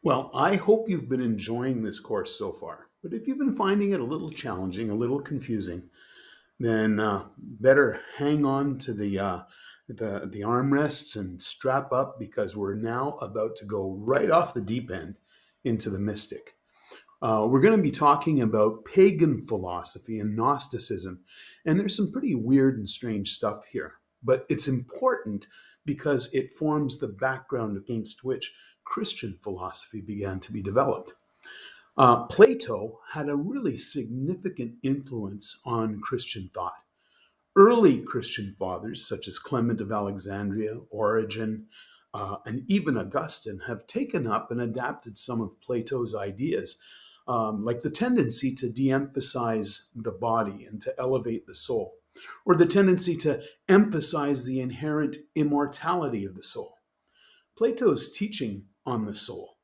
Well, I hope you've been enjoying this course so far. But if you've been finding it a little challenging, a little confusing, then better hang on to the armrests and strap up because we're now about to go right off the deep end into the mystic. We're going to be talking about pagan philosophy and Gnosticism, and there's some pretty weird and strange stuff here. But it's important because it forms the background against which Christian philosophy began to be developed. Plato had a really significant influence on Christian thought. Early Christian fathers, such as Clement of Alexandria, Origen, and even Augustine, have taken up and adapted some of Plato's ideas, like the tendency to de emphasize the body and to elevate the soul, or the tendency to emphasize the inherent immortality of the soul. Plato's teaching on the soul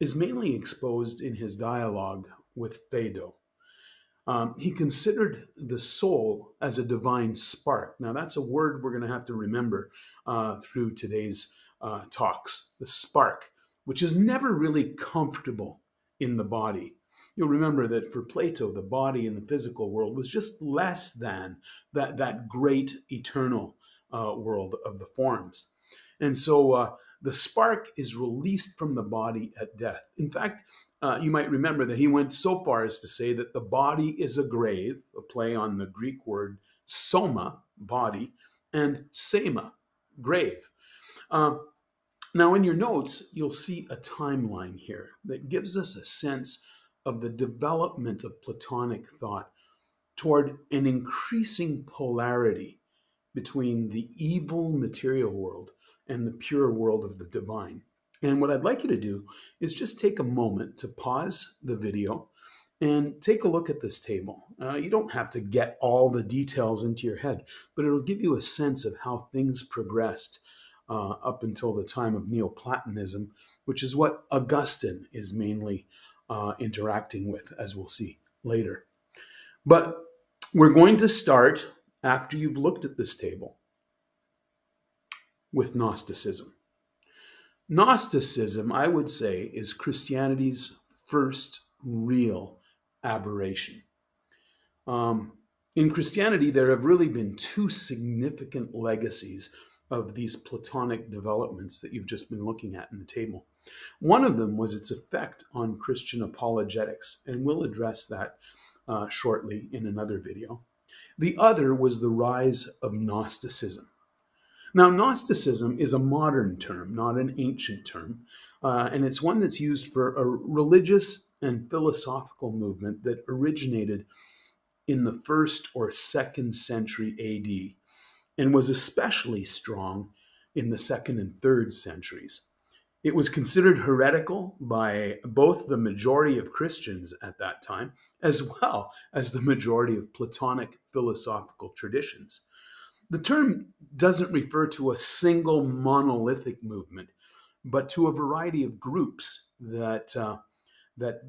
is mainly exposed in his dialogue with Phaedo. He considered the soul as a divine spark. Now, that's a word we're going to have to remember through today's talks. The spark, which is never really comfortable in the body. You'll remember that for Plato, the body in the physical world was just less than that great eternal world of the forms. And so the spark is released from the body at death. In fact, you might remember that he went so far as to say that the body is a grave, a play on the Greek word soma, body, and sema, grave. Now, in your notes, you'll see a timeline here that gives us a sense of the development of Platonic thought toward an increasing polarity between the evil material world and the pure world of the divine. And what I'd like you to do is just take a moment to pause the video and take a look at this table. You don't have to get all the details into your head, but it'll give you a sense of how things progressed up until the time of Neoplatonism, which is what Augustine is mainly interacting with, as we'll see later. But we're going to start, after you've looked at this table, with Gnosticism. Gnosticism, I would say, is Christianity's first real aberration. In Christianity, there have really been two significant legacies of these Platonic developments that you've just been looking at in the table. One of them was its effect on Christian apologetics, and we'll address that shortly in another video. The other was the rise of Gnosticism. Now, Gnosticism is a modern term, not an ancient term, and it's one that's used for a religious and philosophical movement that originated in the 1st or 2nd century AD and was especially strong in the 2nd and 3rd centuries. It was considered heretical by both the majority of Christians at that time, as well as the majority of Platonic philosophical traditions. The term doesn't refer to a single monolithic movement, but to a variety of groups that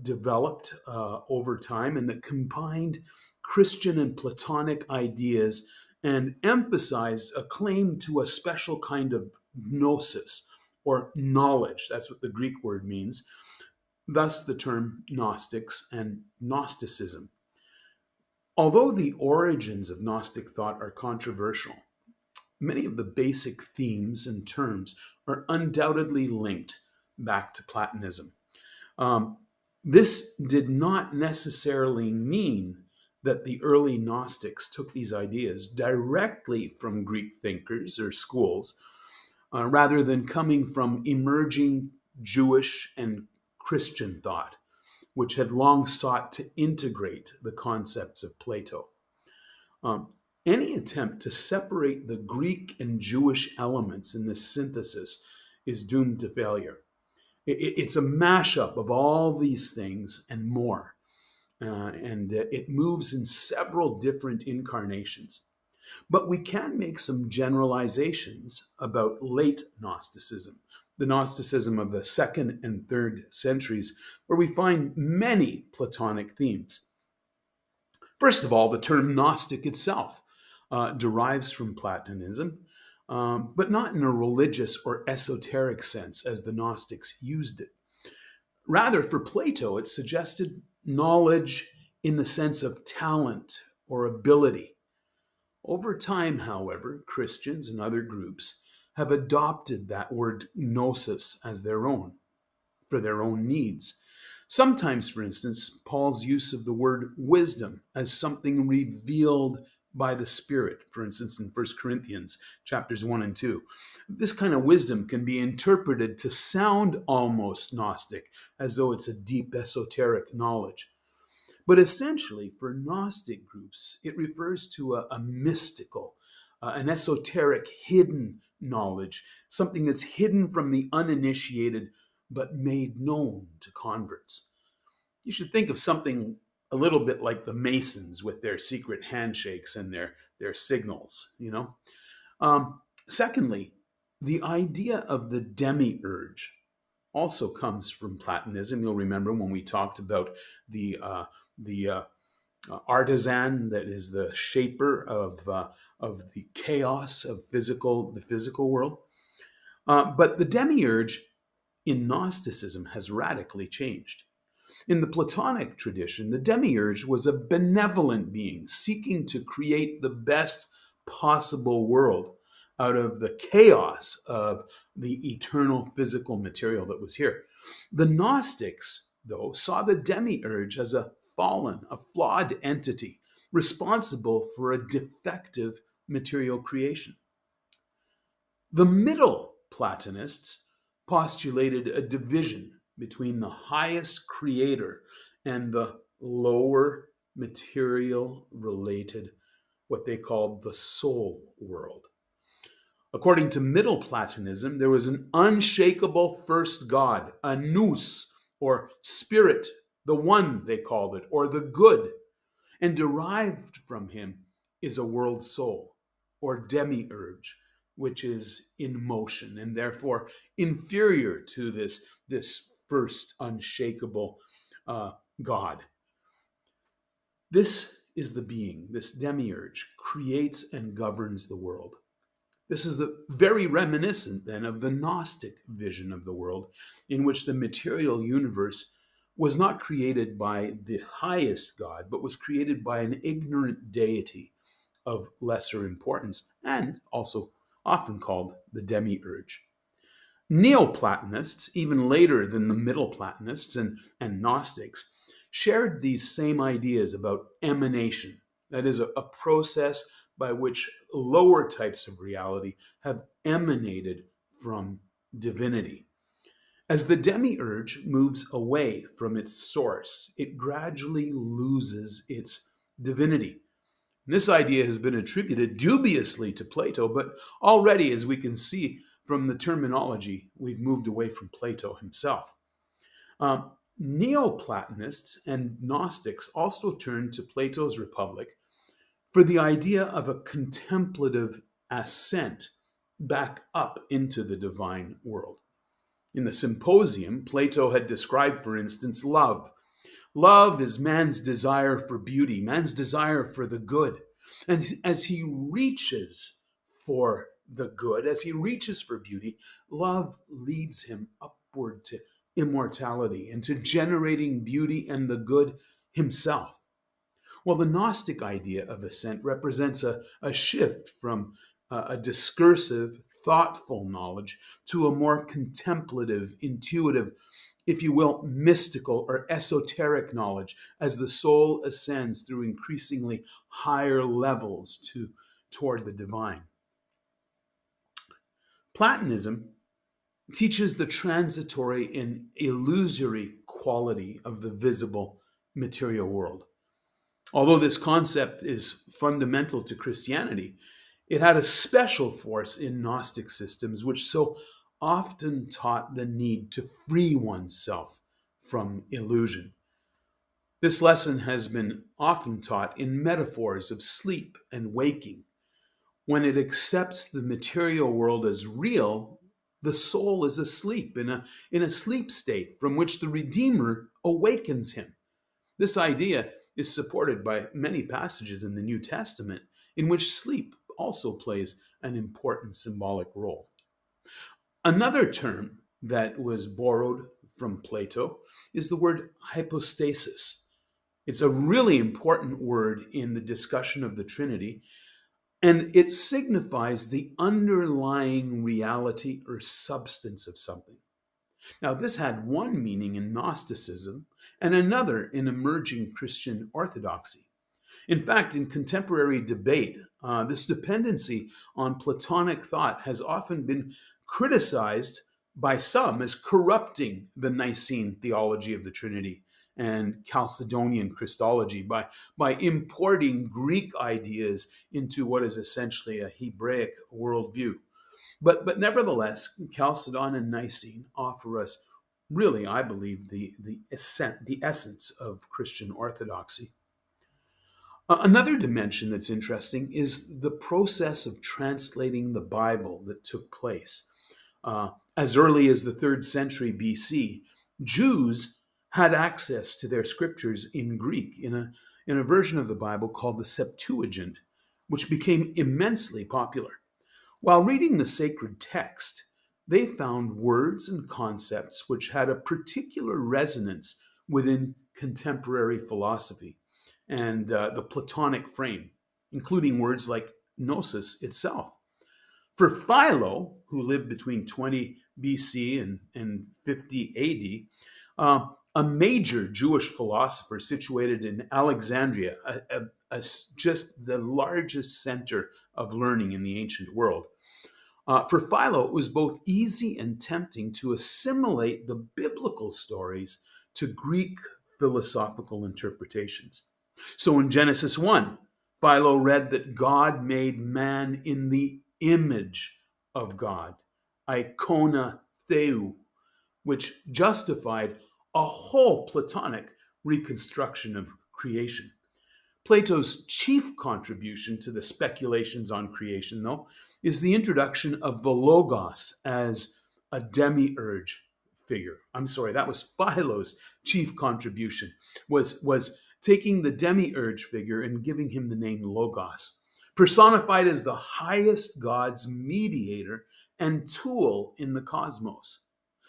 developed over time and that combined Christian and Platonic ideas and emphasized a claim to a special kind of gnosis, or knowledge. That's what the Greek word means. Thus the term Gnostics and Gnosticism. Although the origins of Gnostic thought are controversial, many of the basic themes and terms are undoubtedly linked back to Platonism. This did not necessarily mean that the early Gnostics took these ideas directly from Greek thinkers or schools, rather than coming from emerging Jewish and Christian thought, which had long sought to integrate the concepts of Plato. Any attempt to separate the Greek and Jewish elements in this synthesis is doomed to failure. It's a mashup of all these things and more, and it moves in several different incarnations. But we can make some generalizations about late Gnosticism, the Gnosticism of the 2nd and 3rd centuries, where we find many Platonic themes. First of all, the term Gnostic itself derives from Platonism, but not in a religious or esoteric sense as the Gnostics used it. Rather, for Plato, it suggested knowledge in the sense of talent or ability. Over time, however, Christians and other groups have adopted that word gnosis as their own, for their own needs. Sometimes, for instance, Paul's use of the word wisdom as something revealed by the Spirit, for instance, in 1 Corinthians chapters 1 and 2. This kind of wisdom can be interpreted to sound almost Gnostic, as though it's a deep esoteric knowledge. But essentially, for Gnostic groups, it refers to a mystical, an esoteric, hidden knowledge, something that's hidden from the uninitiated but made known to converts. You should think of something a little bit like the Masons with their secret handshakes and their signals, you know. Secondly, the idea of the demiurge also comes from Platonism. You'll remember when we talked about the artisan that is the shaper of the chaos of the physical world. But the demiurge in Gnosticism has radically changed. In the Platonic tradition, the demiurge was a benevolent being seeking to create the best possible world out of the chaos of the eternal physical material that was here. The Gnostics, though, saw the demiurge as a fallen, a flawed entity responsible for a defective material creation. The Middle Platonists postulated a division between the highest creator and the lower material related, what they called the soul world. According to Middle Platonism, there was an unshakable first God, a nous, or spirit, the one they called it, or the good, and derived from him is a world soul, or demiurge, which is in motion and therefore inferior to this first unshakable God. This is the being, this demiurge, creates and governs the world. This is very reminiscent then of the Gnostic vision of the world, in which the material universe was not created by the highest God, but was created by an ignorant deity of lesser importance, and also often called the demiurge. Neoplatonists, even later than the Middle Platonists and Gnostics, shared these same ideas about emanation. That is, a process by which lower types of reality have emanated from divinity. As the demiurge moves away from its source, it gradually loses its divinity. And this idea has been attributed dubiously to Plato, but already, as we can see from the terminology, we've moved away from Plato himself. Neoplatonists and Gnostics also turned to Plato's Republic for the idea of a contemplative ascent back up into the divine world. In the Symposium, Plato had described, for instance, love. Love is man's desire for beauty, man's desire for the good. And as he reaches for the good, as he reaches for beauty, love leads him upward to immortality and to generating beauty and the good himself. Well, the Gnostic idea of ascent represents a shift from a discursive, thoughtful knowledge to a more contemplative, intuitive, if you will, mystical or esoteric knowledge as the soul ascends through increasingly higher levels toward the divine. Platonism teaches the transitory and illusory quality of the visible material world. Although this concept is fundamental to Christianity, it had a special force in Gnostic systems, which so often taught the need to free oneself from illusion. This lesson has been often taught in metaphors of sleep and waking. When it accepts the material world as real, the soul is asleep in a sleep state from which the Redeemer awakens him. This idea is supported by many passages in the New Testament in which sleep also plays an important symbolic role. Another term that was borrowed from Plato is the word hypostasis. It's a really important word in the discussion of the Trinity, and it signifies the underlying reality or substance of something. Now, this had one meaning in Gnosticism and another in emerging Christian orthodoxy. In fact, in contemporary debate, this dependency on Platonic thought has often been criticized by some as corrupting the Nicene theology of the Trinity and Chalcedonian Christology by importing Greek ideas into what is essentially a Hebraic worldview. But nevertheless, Chalcedon and Nicene offer us really, I believe, the essence of Christian orthodoxy. Another dimension that's interesting is the process of translating the Bible that took place. As early as the 3rd century BC, Jews had access to their scriptures in Greek in a version of the Bible called the Septuagint, which became immensely popular. While reading the sacred text, they found words and concepts which had a particular resonance within contemporary philosophy and the Platonic frame, including words like gnosis itself. For Philo, who lived between 20 BC and 50 AD, a major Jewish philosopher situated in Alexandria, just the largest center of learning in the ancient world. For Philo, it was both easy and tempting to assimilate the biblical stories to Greek philosophical interpretations. So in Genesis 1, Philo read that God made man in the image of God, ikona theou, which justified a whole Platonic reconstruction of creation. Plato's chief contribution to the speculations on creation, though, is the introduction of the Logos as a demiurge figure. I'm sorry, that was Philo's chief contribution, was taking the demiurge figure and giving him the name Logos, personified as the highest God's mediator and tool in the cosmos.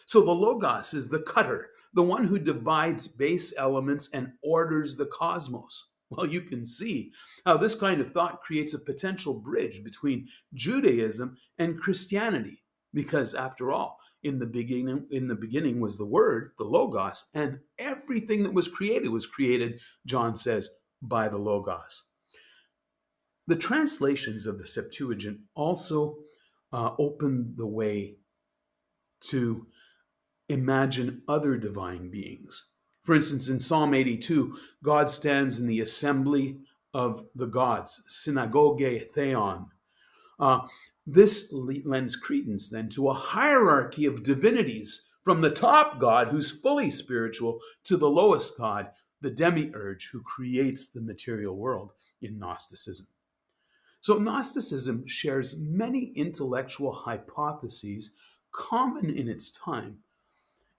So the Logos is the cutter, the one who divides base elements and orders the cosmos. Well, you can see how this kind of thought creates a potential bridge between Judaism and Christianity, because after all, in the beginning was the Word, the Logos, and everything that was created, John says, by the Logos. The translations of the Septuagint also open the way to imagine other divine beings. For instance, in Psalm 82, God stands in the assembly of the gods, synagoge theon. This lends credence then to a hierarchy of divinities from the top God, who's fully spiritual, to the lowest God, the demiurge, who creates the material world in Gnosticism. So Gnosticism shares many intellectual hypotheses common in its time,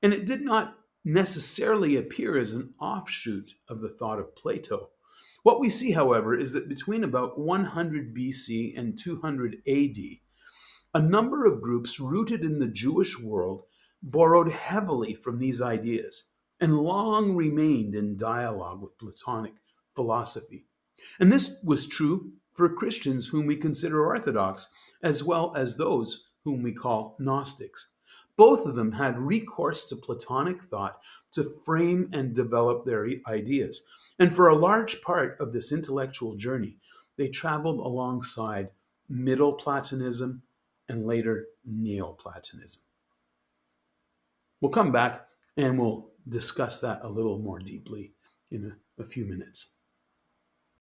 and it did not necessarily appear as an offshoot of the thought of Plato. What we see, however, is that between about 100 BC and 200 AD, a number of groups rooted in the Jewish world borrowed heavily from these ideas and long remained in dialogue with Platonic philosophy. And this was true for Christians whom we consider Orthodox, as well as those whom we call Gnostics. Both of them had recourse to Platonic thought to frame and develop their ideas. And for a large part of this intellectual journey, they traveled alongside Middle Platonism and later Neoplatonism. We'll come back and we'll discuss that a little more deeply in a few minutes.